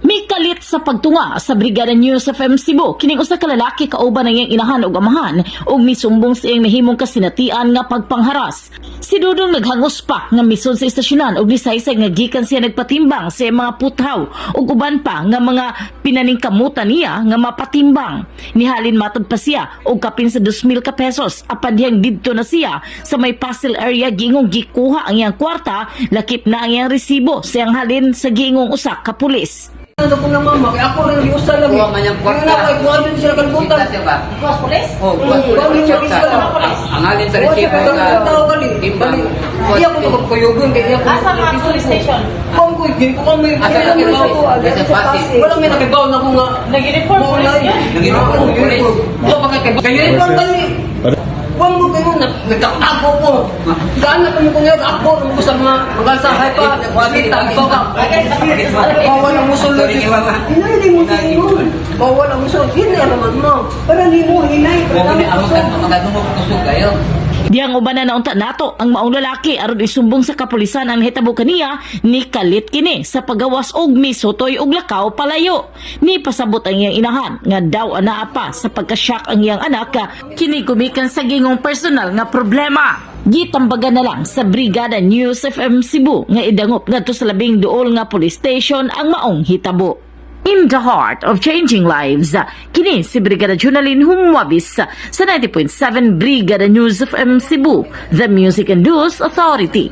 May kalit sa pagtunga sa Brigada News FM Cebu kining usa ka lalaki kauban ang iyang inahan ug amahan ug misumbong sa iyang nahimong kasinatian nga pagpangharas. Si Dudong naghangos pa nga mison sa istasyonan ug nisaysay nga gikan siya nagpatimbang sa iyang mga puthaw ug uban pa nga mga pinaningkamutan niya nga mapatimbang. Nihalin matod pa siya og kapin sa 2,000 ka pesos apan diyang didto na siya sa may Pastel area gingong gikuha ang iyang kwarta lakip na ang iyang resibo sa iyang halin sa gingong usa ka pulis. Ano ko na mama, kaya ako rin liusa lang. Kuha man yung kwarta. Yung nakay, kuha din sila kalbutan. Kita siya ba? Kuha pulis? Oo, kuha Kuha siya sa ang alin sa resibo sa timbang. Hindi ako magkuyugon, kaya ako. Asa mga police station? Kung ko, hindi ko kami. Asa nakibaw? Nasa Pasig. Wala may nakibaw na ko nga. Nag-report police niya? Nag-report ng pulis. Wala pa kakibaw. Kaya rin lang kami. Huwag mo kayo, nagkakago po. Saan na kami kung yun, ako, ko sa mga magkasahay pa, kita, ikaw ka. Bawal ang musulod. Hinay, di mo tingin. Bawal ang musulod. Hinay naman mo. Para di mo, hinay. Kung magadungog kusog kayo. Diyang ubanan na unta nato ang maong lalaki aron isumbong sa kapulisan ang hitabo kaniya ni kalit kini sa pagawas og misutoy og lakaw palayo. Ni pasabot ang iyang inahan nga daw anaa pa sa pagka-shock ang iyang anak kini gumikan sa gingong personal nga problema. Gitambagan na lang sa Brigada News FM Cebu nga idangop ngadto sa labing duol nga police station ang maong hitabo. In the heart of changing lives, kini si Brigada Junalyn Humwabis sa 90.7 Brigada News of M Cebu, the Music and News Authority.